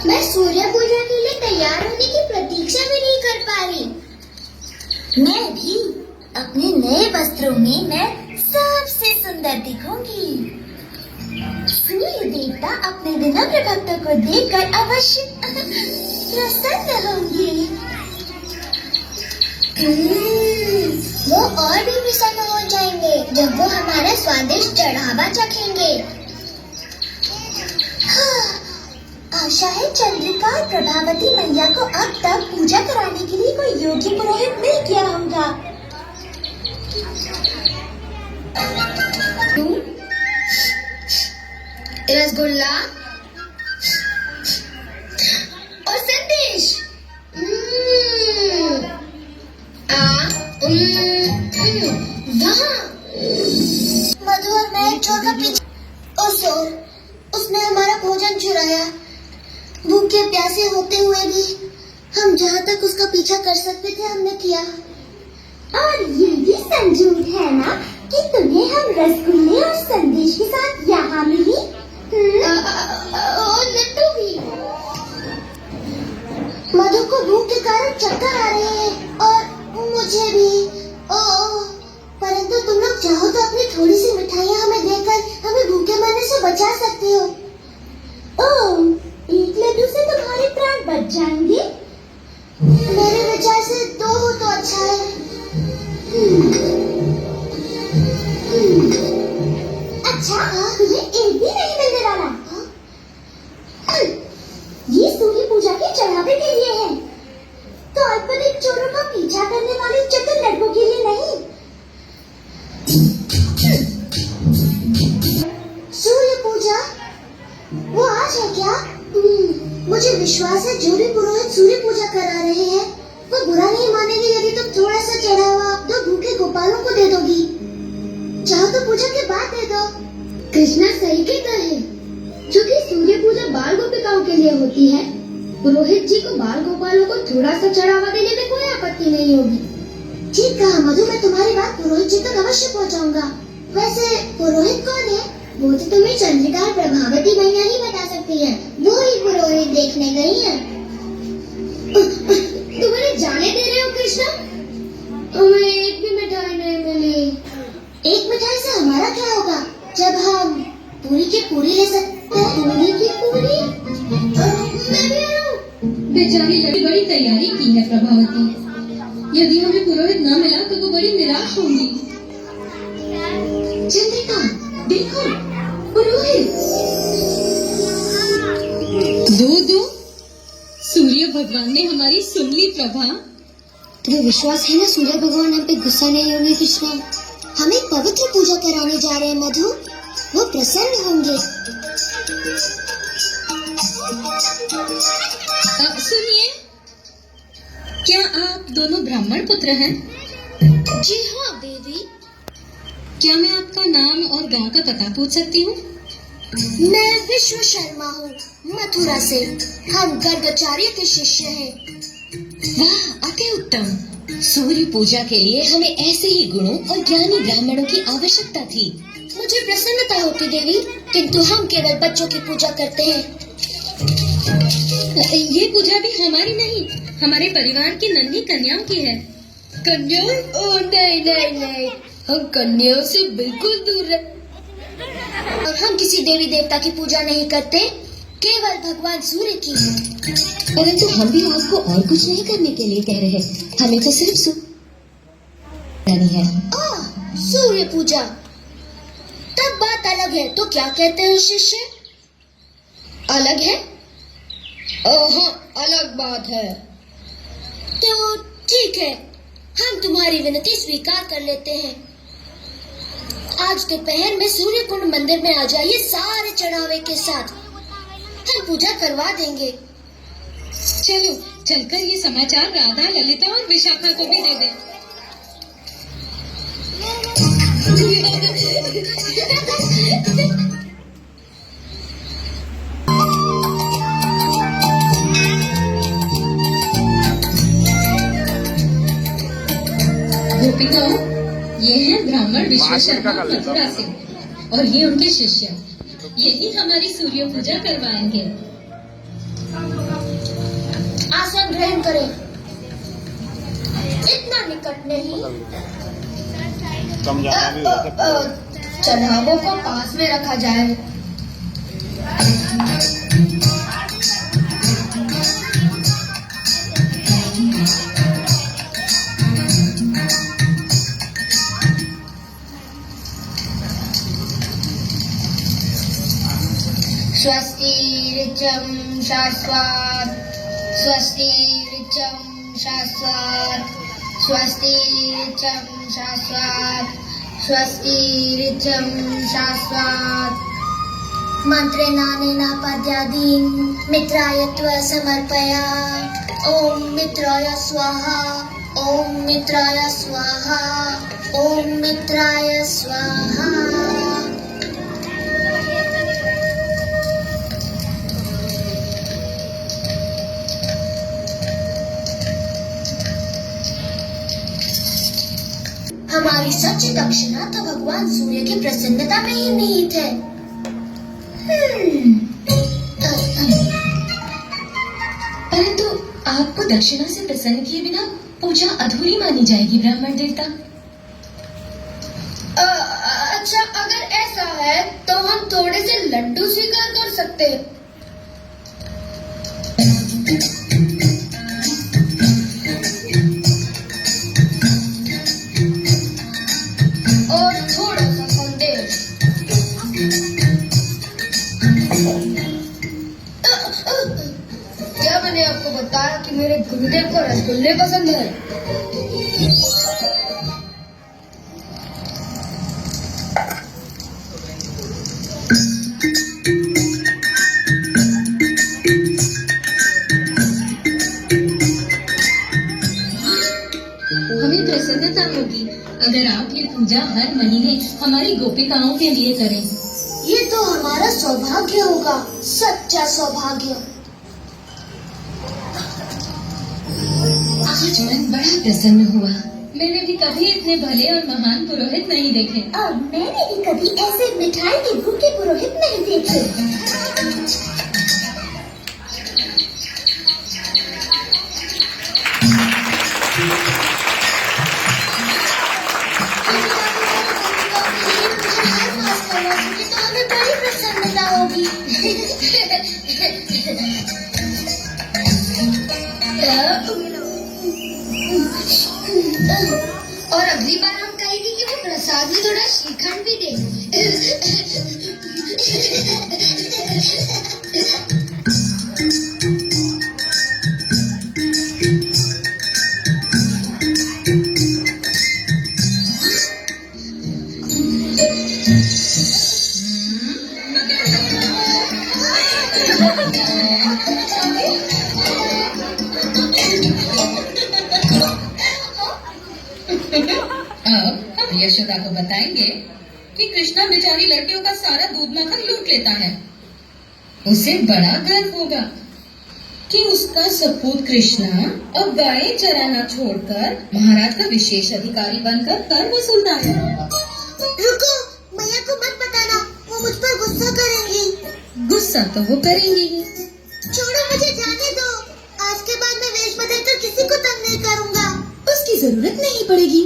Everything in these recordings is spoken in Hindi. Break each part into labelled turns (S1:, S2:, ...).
S1: मैं सूर्य पूजा के लिए तैयार होने की प्रतीक्षा भी नहीं कर पा रही। मैं भी अपने नए वस्त्रों में मैं सबसे सुंदर दिखूंगी। सूर्य देवता अपने विनम्र भक्तों को देखकर अवश्य प्रसन्न होंगे। वो और भी प्रसन्न हो जाएंगे जब वो हमारा स्वादिष्ट चढ़ावा चखेंगे। आशा है चंद्रिका और प्रभावती मैया को अब तक पूजा कराने के लिए कोई योग्य पुरोहित मिल गया होगा। रसगुल्ला और संदेश। मधु और मैं चोर का पीछे। उसने हमारा भोजन चुराया। भूखे प्यासे होते हुए भी हम जहाँ तक उसका पीछा कर सकते थे हमने किया। और ये भी संजोग है ना कि तुम्हें हम रसगुल्ले और संदेश के साथ यहाँ मिली। और लड्डू भी। मधु को भूख के कारण चक्कर आ रहे हैं और मुझे भी। परंतु तुम लोग चाहो तो अपनी थोड़ी सी मिठाइयाँ हमें देकर हमें भूखे मरने से बचा सकते हो। एक लड्डू से तुम्हारे प्राण बच जाएंगे। मेरे विचार से 2 हो तो अच्छा है। अच्छा, तुम्हें एक भी नहीं मिलने वाला। ये सूर्य पूजा के चढ़ावे के लिए है, तो अल्पनिक चोरों का पीछा करने वाले चतुर लड़कों के लिए नहीं। सूर्य पूजा वो आज है क्या? मुझे विश्वास है जो भी पुरोहित सूर्य पूजा करा रहे हैं वो बुरा नहीं मानेंगे यदि तुम थोड़ा सा चढ़ावा 2 भूखे गोपालों को दे दोगी। चाहो तो पूजा के बाद दे दो। कृष्णा सही कहता है, क्योंकि सूर्य पूजा बाल गोपिकाओं के लिए होती है। पुरोहित जी को बाल गोपालों को थोड़ा सा चढ़ावा देने में कोई आपत्ति नहीं होगी। ठीक कहा मधु, मैं तुम्हारी बात पुरोहित जी तक अवश्य पहुँचाऊंगा। वैसे पुरोहित कौन है? वो तो तुम्हें चंद्रिका और प्रभावती मैया ही बता सकती है। वो ही पुरोहित देखने गई है। तुम उन्हें जाने दे रहे हो कृष्णा? तुम्हें एक भी मिठाई नहीं मिली। एक मिठाई से हमारा क्या होगा जब हम पूरी की पूरी ले सकते हैं। पूरी की पूरी? मैं भी आ रहा हूँ।
S2: बेचारी लड़की बड़ी तैयारी की है प्रभावती। यदि हमें पुरोहित न मिला तो वो बड़ी निराश होंगी।
S1: चंद्रिका देखो, पुरोहित।
S2: दो सूर्य भगवान ने हमारी सुन ली प्रभा।
S1: तुम्हें विश्वास है ना सूर्य भगवान हम पे गुस्सा नहीं होंगे कृष्णा? हम एक पवित्र पूजा कराने जा रहे हैं मधु, वो प्रसन्न होंगे।
S2: सुनिए, क्या आप दोनों ब्राह्मण पुत्र हैं?
S1: जी हाँ देवी।
S2: क्या मैं आपका नाम और गांव का पता पूछ सकती हूँ?
S1: मैं विश्व शर्मा हूँ, मथुरा से। हम गर्गाचार्य के शिष्य हैं।
S2: वाह, अति उत्तम। सूर्य पूजा के लिए हमें ऐसे ही गुणों और ज्ञानी ब्राह्मणों की आवश्यकता थी।
S1: मुझे प्रसन्नता होती देवी, किंतु हम केवल बच्चों की पूजा करते हैं।
S2: ये पूजा भी हमारी नहीं, हमारे परिवार की नन्ही कन्याओं की है।
S1: कन्या? ओ नहीं, हम कन्याओं से बिल्कुल दूर हैं। और हम किसी देवी देवता की पूजा नहीं करते, केवल भगवान सूर्य की।
S2: परंतु हम भी आपको और कुछ नहीं करने के लिए कह रहे, हमें तो सिर्फ है।
S1: सूर्य पूजा तब बात अलग है। तो क्या कहते हो शिष्य? अलग है? हाँ, अलग बात है। तो ठीक है, हम तुम्हारी विनती स्वीकार कर लेते हैं। आज दोपहर में सूर्य कुंड मंदिर में आ जाइए सारे चढ़ावे के साथ। हम पूजा करवा देंगे।
S2: चलो चलकर ये समाचार राधा, ललिता और विशाखा को भी दे दें। गोपिकाओं, ये है ब्राह्मण विश्व शर्मा मथुरा से और ये उनके शिष्य। यही हमारी सूर्य पूजा करवाएंगे।
S1: प्रेम करें, इतना निकट नहीं।
S3: समझाना भी हो सकता है।
S1: चढ़ावों को पास में रखा जाए। स्वस्ति ऋचं शाश्वत, स्वस्ति ऋचं शाश्वत, स्वस्ति ऋचं शाश्वत, स्वस्ति ऋचं शाश्वत। मंत्रेणानेन पद्यादीन् मित्राय त्व समर्पया। ओम मित्राय स्वाहा, ओम मित्राय स्वाहा, ओम मित्राय स्वाहा। हमारी सच्ची दक्षिणा तो भगवान सूर्य की प्रसन्नता में ही निहित है।
S2: परंतु आपको दक्षिणा से प्रसन्न किए बिना पूजा अधूरी मानी जाएगी ब्राह्मण देवता।
S1: अच्छा, अगर ऐसा है तो हम थोड़े से लड्डू स्वीकार कर सकते हैं। और थोड़ा सा संदेश। क्या मैंने आपको बताया कि मेरे गुरुदेव को रसगुल्ले पसंद है?
S2: हमें प्रसन्नता होगी अगर आप ये पूजा हर महीने हमारी गोपिकाओं के लिए करें।
S1: ये तो हमारा सौभाग्य होगा, सच्चा सौभाग्य।
S2: आज मन बड़ा प्रसन्न हुआ। मैंने भी कभी इतने भले और महान पुरोहित नहीं देखे।
S1: और मैंने भी कभी ऐसे मिठाई के भूखे पुरोहित नहीं देखे। तो हमें बड़ी प्रसन्नता होगी। और अगली बार हम कहेंगे कि वो प्रसाद में थोड़ा श्रीखंड भी दे।
S2: अब हम यशोदा को बताएंगे कि कृष्णा बेचारी लड़कियों का सारा दूध माखन लूट लेता है। उसे बड़ा गर्व होगा कि उसका सपूत कृष्णा अब गायें चराना छोड़कर महाराज का विशेष अधिकारी बनकर कर वसूलता है।
S1: रुको, मैया को मत बताना, वो मुझ पर गुस्सा करेंगी।
S2: गुस्सा तो वो करेंगी ही।
S1: छोड़ो, मुझे जाने दो। आज के बाद मैं वेश बदलकर किसी को तंग नहीं करूँगा।
S2: उसकी जरूरत नहीं पड़ेगी,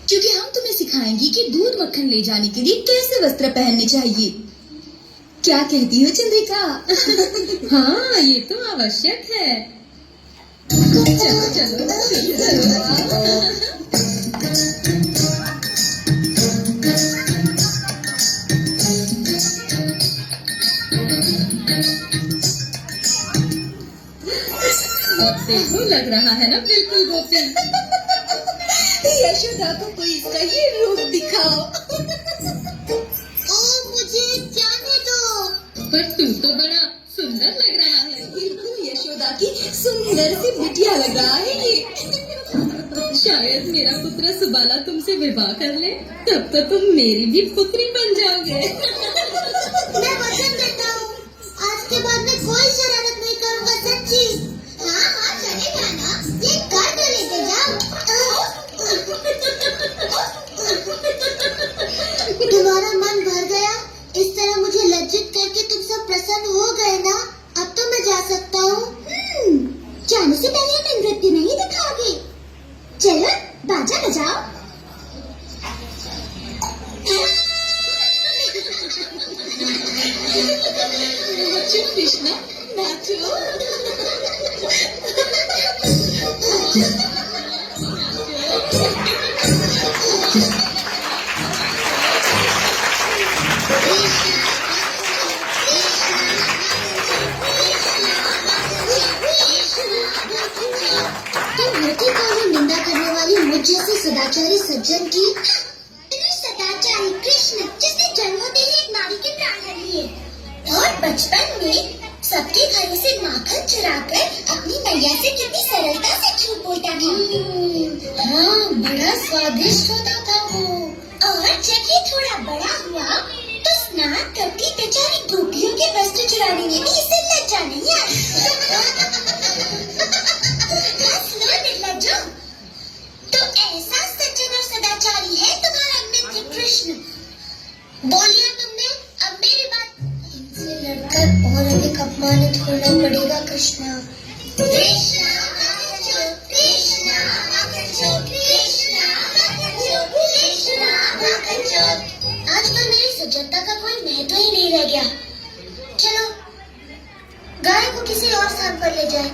S2: क्योंकि हम तुम्हें सिखाएंगी कि दूध मक्खन ले जाने के लिए कैसे वस्त्र पहनने चाहिए। क्या कहती हो चंद्रिका? हाँ, ये तो आवश्यक है। चलो चलो शुरू करो। अब देखो, लग रहा है ना बिल्कुल गोपी। यशोदा को कोई सही रूप दिखाओ।
S1: ओ, मुझे जाने दो।
S2: पर तू तो बड़ा सुंदर लग रहा है। बिल्कुल यशोदा की सुंदर सी बिटिया लग रहा है ये। शायद मेरा पुत्र सुबाला तुमसे विवाह कर ले, तब तो तुम मेरी भी पुत्री बन जाओगे।
S1: मैं वचन देता हूँ, आज के बाद मैं कोई शरारत नहीं करूँगा, सच्ची। हाँ हाँ, चलेगा ना, ये कर तो लेके जाओ। तुम्हारा मन भर गया? इस तरह मुझे लज्जित करके तुम सब प्रसन्न हो गए ना? अब तो मैं जा सकता हूँ। जाने से पहले चलो बाजा बजाओ।
S2: नाचो कृष्णा नाचो।
S1: तुम होती कौन हो निंदा करने वाली मुझ जैसे सदाचारी सज्जन की? सदाचारी कृष्ण जिसने जन्म होते ही एक नारी के प्राण हर लिए और बचपन में सबके घरों से माखन चुराकर अपनी मैया से कितनी सरलता से झूठ बोलता था। हाँ, बड़ा स्वादिष्ट होता था वो। और जब ये थोड़ा बड़ा हुआ तो स्नान करती बेचारी गोपियों के वस्त्र चुराने में भी इसे लज्जा नहीं आई। हंस लो निर्लज्जो। तो ऐसा सज्जन और सदाचारी है तुम्हारा मित्र कृष्ण। बोलिया तुमने, अब मेरी बात। इनसे लड़कर और अधिक अपमानित होना पड़ेगा कृष्णा। कृष्णा कृष्णा कृष्णा कृष्णा। आजकल मेरी सज्जनता का कोई महत्व ही नहीं रह गया। चलो गाय को किसी और स्थान पर ले जाए।